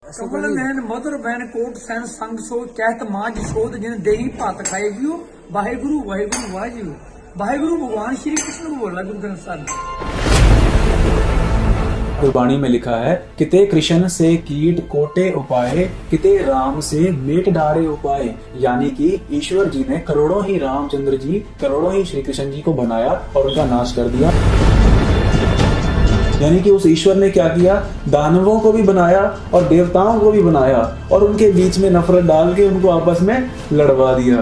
कमल नैन मधुर ban coat San संग सो कहत मां जशोद जिन देही भात खाए जियो वाहेगुरु वाहेगुरु वाह जियो वाहेगुरु भगवान श्री कृष्ण को बोला गुरु ग्रंथ साहब। गुरबाणी में लिखा है किते कृष्ण से कीट कोटे उपाय, किते राम से मेट डारे उपाय। यानी कि ईश्वर जी ने करोड़ों ही रामचंद्र जी, करोड़ों ही श्री कृष्ण जी को बनाया और उनका नाश कर दिया। यानी कि उस ईश्वर ने क्या किया, दानवों को भी बनाया और देवताओं को भी बनाया और उनके बीच में नफरत डाल के उनको आपस में लड़वा दिया।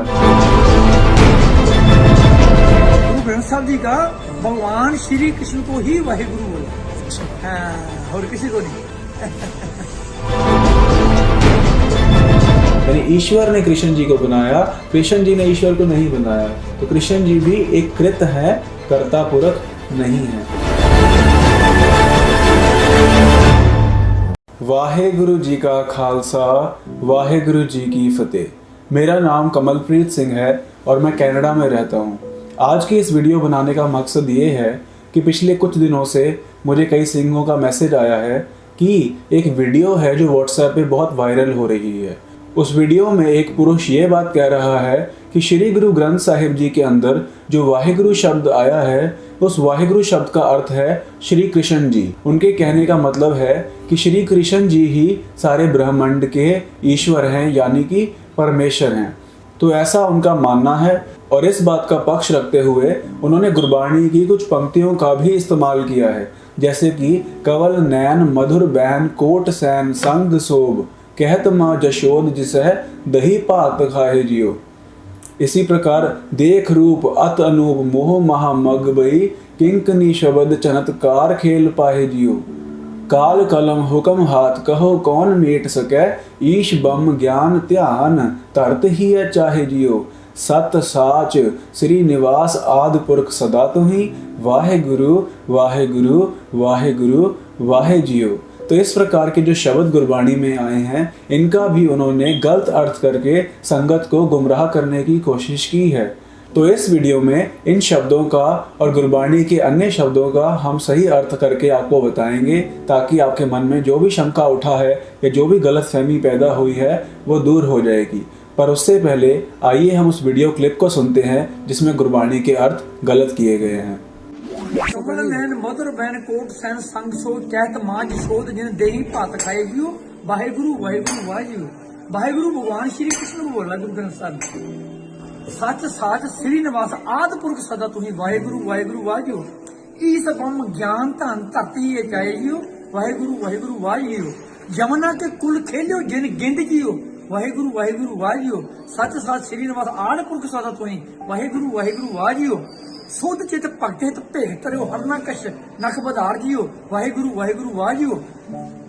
गुरु ग्रंथ साहब जी का भगवान श्री कृष्ण को ही वाहेगुरु बोला, और किसी को नहीं। यानी ईश्वर ने कृष्ण जी को बनाया, कृष्ण जी ने ईश्वर को नहीं बनाया। तो कृष्ण जी भी एक कृत है, कर्ता पुरख नहीं है। वाहेगुरु जी का खालसा, वाहेगुरु जी की फतेह। मेरा नाम कमलप्रीत सिंह है और मैं कनाडा में रहता हूँ। आज की इस वीडियो बनाने का मकसद ये है कि पिछले कुछ दिनों से मुझे कई सिंहों का मैसेज आया है कि एक वीडियो है जो व्हाट्सएप पे बहुत वायरल हो रही है। उस वीडियो में एक पुरुष ये बात कह रहा है कि श्री गुरु ग्रंथ साहिब जी के अंदर जो वाहेगुरु शब्द आया है, उस वाहेगुरु शब्द का अर्थ है श्री कृष्ण जी। उनके कहने का मतलब है कि श्री कृष्ण जी ही सारे ब्रह्मांड के ईश्वर हैं, यानी कि परमेश्वर हैं। तो ऐसा उनका मानना है और इस बात का पक्ष रखते हुए उन्होंने गुरबाणी की कुछ पंक्तियों का भी इस्तेमाल किया है, जैसे कि कवल नैन मधुर बैन कोट सैन संग सोब कहत मां जशोद जिसह दही भात खाए जियो। इसी प्रकार देख रूप अत अनूप मोह महा मग बई किंकनी शब्द चमत्कार खेल पाए जियो। काल कलम हुक्म हाथ कहो कौन मेट सकै ईश बम ज्ञान ध्यान तरत ही है चाहे जियो। सत साच श्री निवास आदि पुरख सदा तुही वाहे गुरु वाहे गुरु वाहे गुरु वाहे जियो। तो इस प्रकार के जो शब्द गुरबाणी में आए हैं, इनका भी उन्होंने गलत अर्थ करके संगत को गुमराह करने की कोशिश की है। तो इस वीडियो में इन शब्दों का और गुरबाणी के अन्य शब्दों का हम सही अर्थ करके आपको बताएंगे, ताकि आपके मन में जो भी शंका उठा है या जो भी गलतफहमी पैदा हुई है वो दूर हो जाएगी। पर उससे पहले आइए हम उस वीडियो क्लिप को सुनते हैं जिसमें गुरबाणी के अर्थ गलत किए गए हैं। कमल नैन मधुर बैन कोट सैन संग सो कहत मां जशोद जिन देही भात खाए जियो वाहेगुरु वाहेगुरु वाह जियो। वाहेगुरु भगवान श्री कृष्ण को बोला गुरु ग्रंथ साहब। सच साच श्री निवास आदि पुरख सदा तुही वाहेगुरु वाहेगुरु वाह जियो। ईस बम ज्ञान धन धरती ये चाहे जियो वाहेगुरु वाहेगुरु वाह जियो। यमुना के कुल खेलियो जिन गिंद जियो वाहेगुरु वाहेगुरु वाह जियो। सच साच श्री निवास आदि पुरख सदा तुही वाहेगुरु वाहेगुरु वाह जियो। सुध चित भगते भेख तरो हरना कश नख बधार जियो वाहेगुरु वाहेगुरु वाह जियो।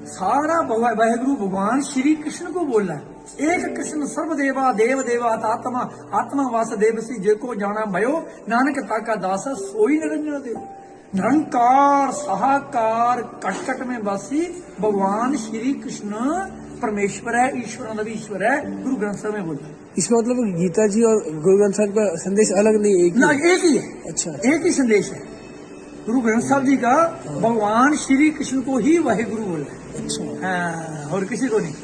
सारा वाहेगुरु भगवान श्री कृष्ण को बोला। एक कृष्ण सर्वदेवा देव देवा आत्मा आत्मा वासुदेव सी जेको जाना भयो नानक ताका दास सोई निरंजन देव। निरंकार सहाकार कट कट में वासी भगवान श्री कृष्ण परमेश्वर है, ईश्वर नबी ईश्वर है, गुरु ग्रंथ साहब में बोला। इसका मतलब गीता जी और गुरु ग्रंथ साहब का संदेश अलग नहीं, एक ही है। अच्छा, एक ही संदेश है। गुरु ग्रंथ साहब जी का भगवान श्री कृष्ण को ही वाहेगुरु बोला। अच्छा, और किसी को नहीं।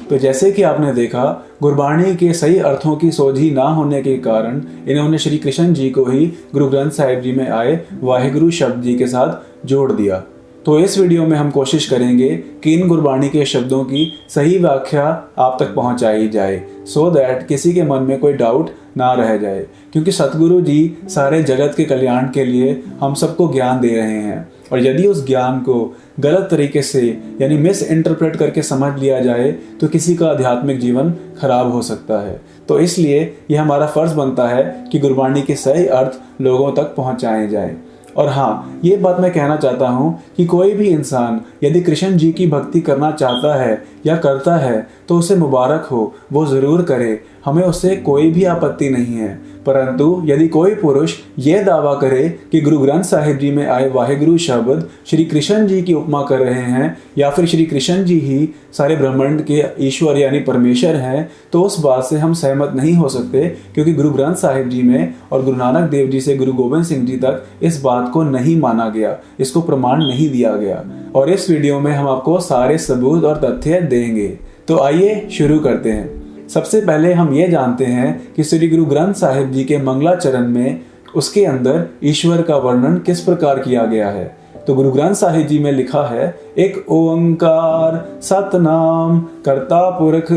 तो जैसे कि आपने देखा, गुरबाणी के सही अर्थों की सोझी ना होने के कारण इन्होंने श्री कृष्ण जी को ही गुरु ग्रंथ साहिब जी में आए वाहेगुरु शब्द जी के साथ जोड़ दिया। तो इस वीडियो में हम कोशिश करेंगे कि इन गुरबाणी के शब्दों की सही व्याख्या आप तक पहुंचाई जाए, सो दैट किसी के मन में कोई डाउट ना रह जाए। क्योंकि सतगुरु जी सारे जगत के कल्याण के लिए हम सबको ज्ञान दे रहे हैं, और यदि उस ज्ञान को गलत तरीके से यानी मिस इंटरप्रेट करके समझ लिया जाए तो किसी का आध्यात्मिक जीवन खराब हो सकता है। तो इसलिए ये हमारा फर्ज बनता है कि गुरबाणी के सही अर्थ लोगों तक पहुंचाए जाए। और हाँ, ये बात मैं कहना चाहता हूँ कि कोई भी इंसान यदि कृष्ण जी की भक्ति करना चाहता है या करता है तो उसे मुबारक हो, वो ज़रूर करे। हमें उससे कोई भी आपत्ति नहीं है। परंतु यदि कोई पुरुष यह दावा करे कि गुरु ग्रंथ साहिब जी में आए वाहिगुरु शब्द श्री कृष्ण जी की उपमा कर रहे हैं या फिर श्री कृष्ण जी ही सारे ब्रह्मांड के ईश्वर यानी परमेश्वर हैं, तो उस बात से हम सहमत नहीं हो सकते, क्योंकि गुरु ग्रंथ साहिब जी में और गुरु नानक देव जी से गुरु गोबिंद सिंह जी तक इस बात को नहीं माना गया, इसको प्रमाण नहीं दिया गया। और इस वीडियो में हम आपको सारे सबूत और तथ्य देंगे। तो आइए शुरू करते हैं। सबसे पहले हम ये जानते हैं कि श्री गुरु ग्रंथ साहिब जी के मंगलाचरण में उसके अंदर ईश्वर का वर्णन किस प्रकार किया गया है। तो गुरु ग्रंथ साहिब जी में लिखा है, एक ओंकार सतनाम कर्ता पुरख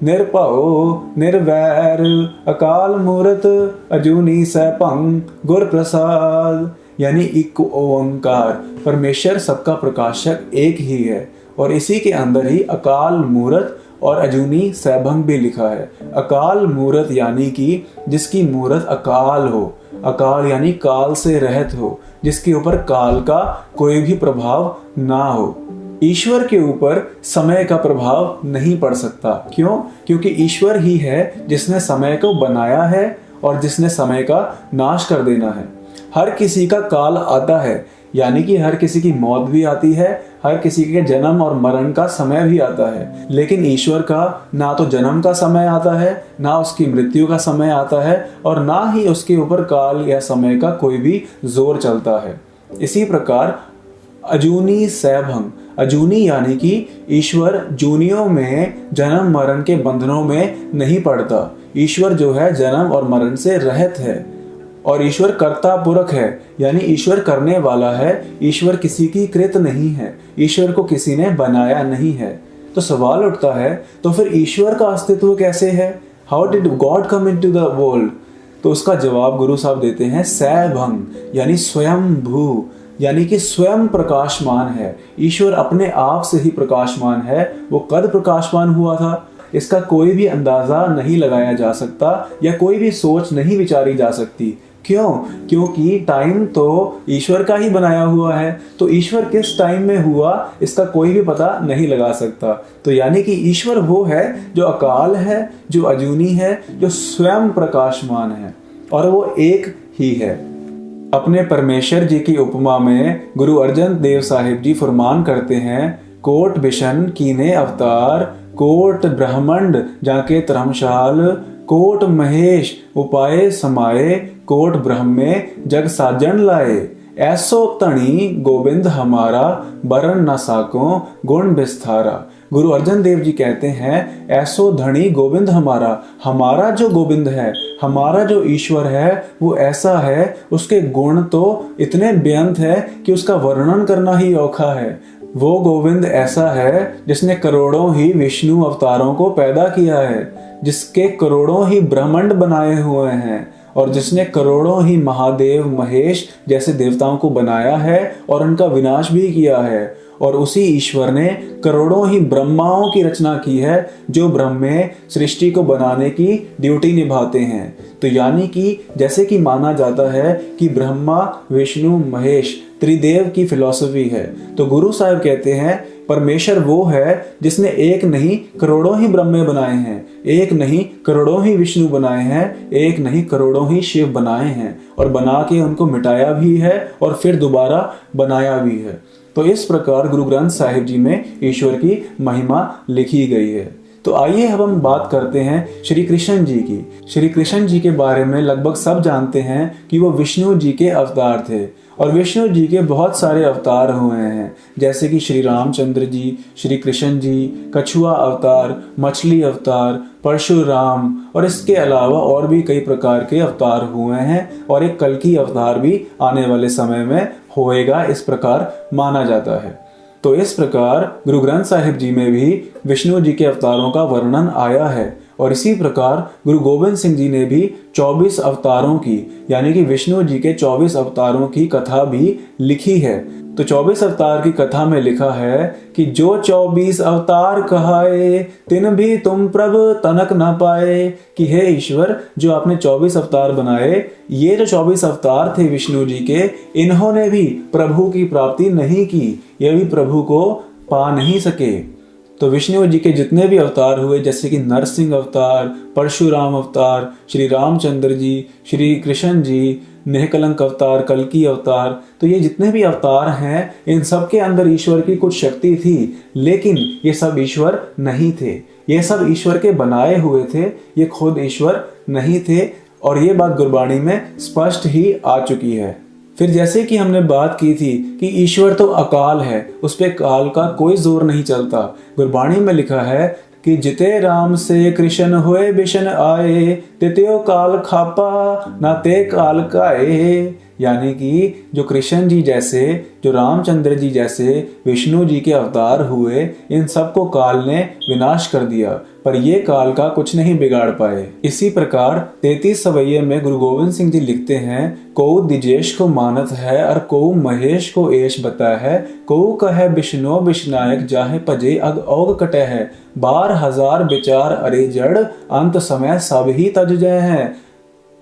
निरभव निर्वैर अकाल मूरत अजूनी सैभं गुर प्रसाद। यानी एक ओंकार, परमेश्वर सबका प्रकाशक एक ही है और इसी के अंदर ही अकाल मूरत और अजूनी सैभं भी लिखा है। अकाल मूरत यानी कि जिसकी मूरत अकाल हो, अकाल यानी काल से रहित हो, जिसके ऊपर काल का कोई भी प्रभाव ना हो। ईश्वर के ऊपर समय का प्रभाव नहीं पड़ सकता। क्यों? क्योंकि ईश्वर ही है जिसने समय को बनाया है और जिसने समय का नाश कर देना है। हर किसी का काल आता है, यानी कि हर किसी की मौत भी आती है, हर किसी के जन्म और मरण का समय भी आता है। लेकिन ईश्वर का ना तो जन्म का समय आता है, ना उसकी मृत्यु का समय आता है और ना ही उसके ऊपर काल या समय का कोई भी जोर चलता है। इसी प्रकार अजूनी सैभं, अजूनी यानी कि ईश्वर जूनियों में जन्म मरण के बंधनों में नहीं पड़ता। ईश्वर जो है जन्म और मरण से रहित है और ईश्वर कर्ता पुरख है, यानी ईश्वर करने वाला है। ईश्वर किसी की कृत नहीं है, ईश्वर को किसी ने बनाया नहीं है। तो सवाल उठता है, तो फिर ईश्वर का अस्तित्व कैसे है? How did God come into the world? तो उसका जवाब गुरु साहब देते हैं सैभं, यानी स्वयंभू, यानी कि स्वयं प्रकाशमान है। ईश्वर अपने आप से ही प्रकाशमान है। वो कद प्रकाशमान हुआ था इसका कोई भी अंदाजा नहीं लगाया जा सकता या कोई भी सोच नहीं विचारी जा सकती। क्यों? क्योंकि टाइम तो ईश्वर का ही बनाया हुआ है। तो ईश्वर किस टाइम में हुआ इसका कोई भी पता नहीं लगा सकता। तो यानी कि ईश्वर वो है जो अकाल है, जो अजूनी है, जो स्वयं प्रकाशमान है और वो एक ही है। अपने परमेश्वर जी की उपमा में गुरु अर्जन देव साहिब जी फरमान करते हैं, कोट बिशन कीने अवतार, कोट ब्रह्मंड जाके धर्मशाल, कोट महेश उपाय समाये, कोट ब्रह्मे जग साजन लाए। ऐसो धनी गोविंद हमारा, बरन न साको गुण विस्तारा। गुरु अर्जन देव जी कहते हैं, ऐसो धनी गोविंद हमारा, हमारा जो गोविंद है, हमारा जो ईश्वर है वो ऐसा है, उसके गुण तो इतने बेअंत है कि उसका वर्णन करना ही औखा है। वो गोविंद ऐसा है जिसने करोड़ों ही विष्णु अवतारों को पैदा किया है, जिसके करोड़ों ही ब्रह्मांड बनाए हुए हैं और जिसने करोड़ों ही महादेव महेश जैसे देवताओं को बनाया है और उनका विनाश भी किया है। और उसी ईश्वर ने करोड़ों ही ब्रह्माओं की रचना की है जो ब्रह्मे सृष्टि को बनाने की ड्यूटी निभाते हैं। तो यानी कि जैसे कि माना जाता है कि ब्रह्मा विष्णु महेश त्रिदेव की फिलॉसफी है, तो गुरु साहब कहते हैं परमेश्वर वो है जिसने एक नहीं करोड़ों ही ब्रह्मे बनाए हैं, एक नहीं करोड़ों ही विष्णु बनाए हैं, एक नहीं करोड़ों ही शिव बनाए हैं और बना के उनको मिटाया भी है और फिर दोबारा बनाया भी है। तो इस प्रकार गुरु ग्रंथ साहिब जी में ईश्वर की महिमा लिखी गई है। तो आइए अब हम बात करते हैं श्री कृष्ण जी की। श्री कृष्ण जी के बारे में लगभग सब जानते हैं कि वो विष्णु जी के अवतार थे और विष्णु जी के बहुत सारे अवतार हुए हैं, जैसे कि श्री रामचंद्र जी, श्री कृष्ण जी, कछुआ अवतार, मछली अवतार, परशुराम और इसके अलावा और भी कई प्रकार के अवतार हुए हैं और एक कल्कि अवतार भी आने वाले समय में होएगा, इस प्रकार माना जाता है। तो इस प्रकार गुरु ग्रंथ साहिब जी में भी विष्णु जी के अवतारों का वर्णन आया है और इसी प्रकार गुरु गोबिंद सिंह जी ने भी 24 अवतारों की यानी कि विष्णु जी के 24 अवतारों की कथा भी लिखी है। तो 24 अवतार की कथा में लिखा है कि जो 24 अवतार कहाए तिन भी तुम प्रभ तनक न पाए, कि हे ईश्वर जो आपने 24 अवतार बनाए, ये जो 24 अवतार थे विष्णु जी के, इन्होंने भी प्रभु की प्राप्ति नहीं की, ये भी प्रभु को पा नहीं सके। तो विष्णु जी के जितने भी अवतार हुए, जैसे कि नरसिंह अवतार, परशुराम अवतार, श्री रामचंद्र जी, श्री कृष्ण जी, नेहकलंक अवतार, कल्कि अवतार, तो ये जितने भी अवतार हैं इन सब के अंदर ईश्वर की कुछ शक्ति थी, लेकिन ये सब ईश्वर नहीं थे। ये सब ईश्वर के बनाए हुए थे, ये खुद ईश्वर नहीं थे। और ये बात गुरबाणी में स्पष्ट ही आ चुकी है। फिर जैसे कि हमने बात की थी कि ईश्वर तो अकाल है, उस पे काल का कोई जोर नहीं चलता। गुरबाणी में लिखा है कि जिते राम से कृष्ण होए बिशन आए, तित्यो काल खापा ना ते काल काए। यानी कि जो कृष्ण जी जैसे, जो रामचंद्र जी जैसे विष्णु जी के अवतार हुए, इन सबको काल ने विनाश कर दिया, पर ये काल का कुछ नहीं बिगाड़ पाए। इसी प्रकार 33 सवैये में गुरु गोविंद सिंह जी लिखते हैं, को दिजेश को मानत है और को महेश को एश बता है, को कहे विष्णु विष्णायक जाहे भजे अग औग कटे है, 12,000 विचार अरे जड़ अंत समय सब ही तज जय है,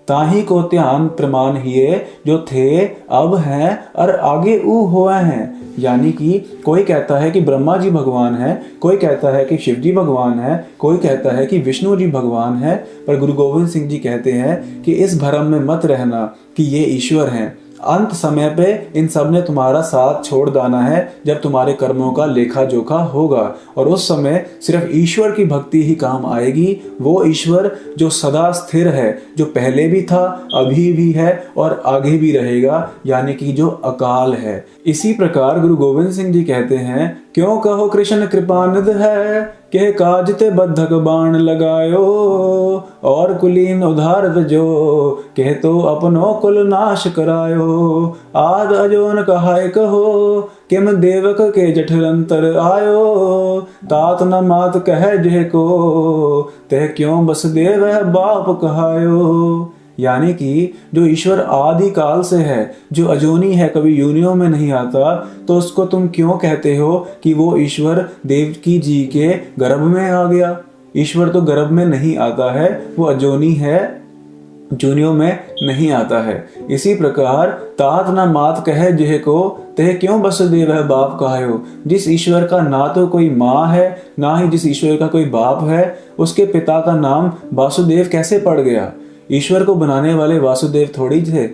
ताही को ध्यान प्रमाण हिए जो थे अब हैं और आगे ऊ हुए हैं। यानी कि कोई कहता है कि ब्रह्मा जी भगवान है, कोई कहता है कि शिव जी भगवान है, कोई कहता है कि विष्णु जी भगवान है, पर गुरु गोविंद सिंह जी कहते हैं कि इस भ्रम में मत रहना कि ये ईश्वर हैं। अंत समय पे इन सब ने तुम्हारा साथ छोड़ देना है, जब तुम्हारे कर्मों का लेखा जोखा होगा, और उस समय सिर्फ ईश्वर की भक्ति ही काम आएगी। वो ईश्वर जो सदा स्थिर है, जो पहले भी था, अभी भी है और आगे भी रहेगा, यानी कि जो अकाल है। इसी प्रकार गुरु गोविंद सिंह जी कहते हैं, क्यों कहो कृष्ण कृपानिध है, के काज ते बद्धक बाण लगायो, और कुलीन उधार जो कह तो अपनो कुल नाश करायो, आद अजोन कहाय कहो किम देवक के जठरंतर आयो, तात न मात कह जे को ते क्यों बस देव बाप कहायो। यानी कि जो ईश्वर आदि काल से है, जो अजोनी है, कभी यूनियों में नहीं आता, तो उसको तुम क्यों कहते हो कि वो ईश्वर देवकी जी के गर्भ में आ गया? ईश्वर तो गर्भ में नहीं आता है, वो अजोनी है, जूनियों में नहीं आता है। इसी प्रकार तात न मात कहे जेह को ते क्यों बस देव बाप कहायो। जिस ईश्वर का ना तो कोई माँ है, ना ही जिस ईश्वर का कोई बाप है, उसके पिता का नाम वासुदेव कैसे पड़ गया? ईश्वर को बनाने वाले वासुदेव थोड़ी थे।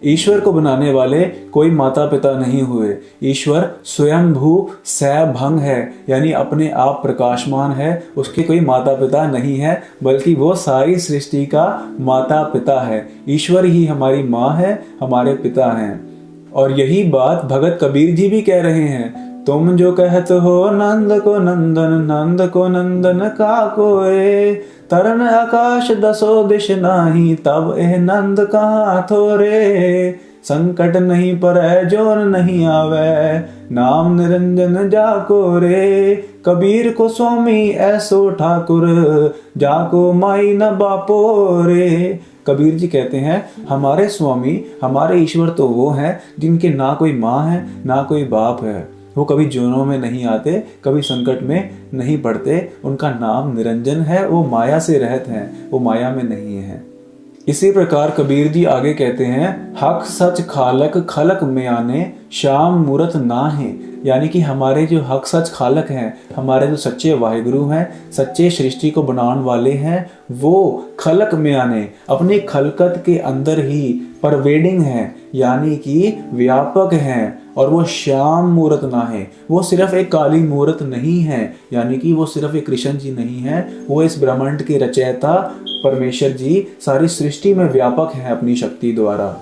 ईश्वर को बनाने वाले कोई माता पिता नहीं हुए। ईश्वर स्वयंभू सैभंग है, यानी अपने आप प्रकाशमान है, उसके कोई माता पिता नहीं है, बल्कि वो सारी सृष्टि का माता पिता है। ईश्वर ही हमारी माँ है, हमारे पिता हैं। और यही बात भगत कबीर जी भी कह रहे हैं, तुम जो कहत हो नंद को नंदन, नंद को नंदन का कोए, तरन आकाश दसो दिश नाही, तब एह नंद कहाँ थोरे, संकट नहीं परै जोर नहीं आवे, नाम निरंजन जाको रे, कबीर को स्वामी ऐसो ठाकुर, जाको माई न बापो रे। कबीर जी कहते हैं, हमारे स्वामी, हमारे ईश्वर तो वो हैं जिनके ना कोई माँ है, ना कोई बाप है। वो कभी जोनों में नहीं आते, कभी संकट में नहीं पड़ते। उनका नाम निरंजन है, वो माया से रहत हैं, वो माया में नहीं है। इसी प्रकार कबीर जी आगे कहते हैं, हक सच खालक खलक में आने, श्याम मूरत ना है। यानी कि हमारे जो हक सच खालक हैं, हमारे जो सच्चे वाहिगुरु हैं, सच्चे सृष्टि को बनाने वाले हैं, वो खलक में आने, अपनी खलकत के अंदर ही परवेडिंग हैं, यानी कि व्यापक हैं। और वो श्याम मूरत ना है, वो सिर्फ एक काली मूरत नहीं है, यानी कि वो सिर्फ एक कृष्ण जी नहीं है, वो इस ब्रह्मांड के रचयिता परमेश्वर जी सारी सृष्टि में व्यापक हैं अपनी शक्ति द्वारा।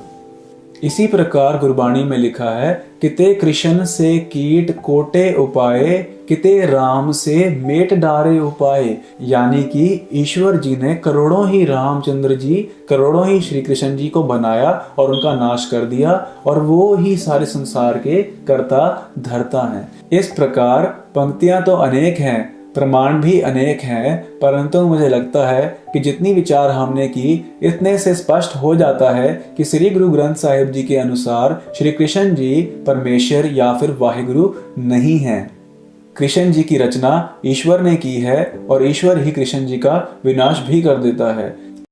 इसी प्रकार गुरबाणी में लिखा है, किते कृष्ण से कीट कोटे उपाय, किते राम से मेट डारे उपाय। यानी कि ईश्वर जी ने करोड़ों ही रामचंद्र जी, करोड़ों ही श्री कृष्ण जी को बनाया और उनका नाश कर दिया, और वो ही सारे संसार के कर्ता धर्ता हैं। इस प्रकार पंक्तियां तो अनेक हैं, प्रमाण भी अनेक हैं, परंतु मुझे लगता है कि जितनी विचार हमने की, इतने से स्पष्ट हो जाता है कि श्री गुरु ग्रंथ साहिब जी के अनुसार श्री कृष्ण जी परमेश्वर या फिर वाहिगुरु नहीं हैं। कृष्ण जी की रचना ईश्वर ने की है और ईश्वर ही कृष्ण जी का विनाश भी कर देता है।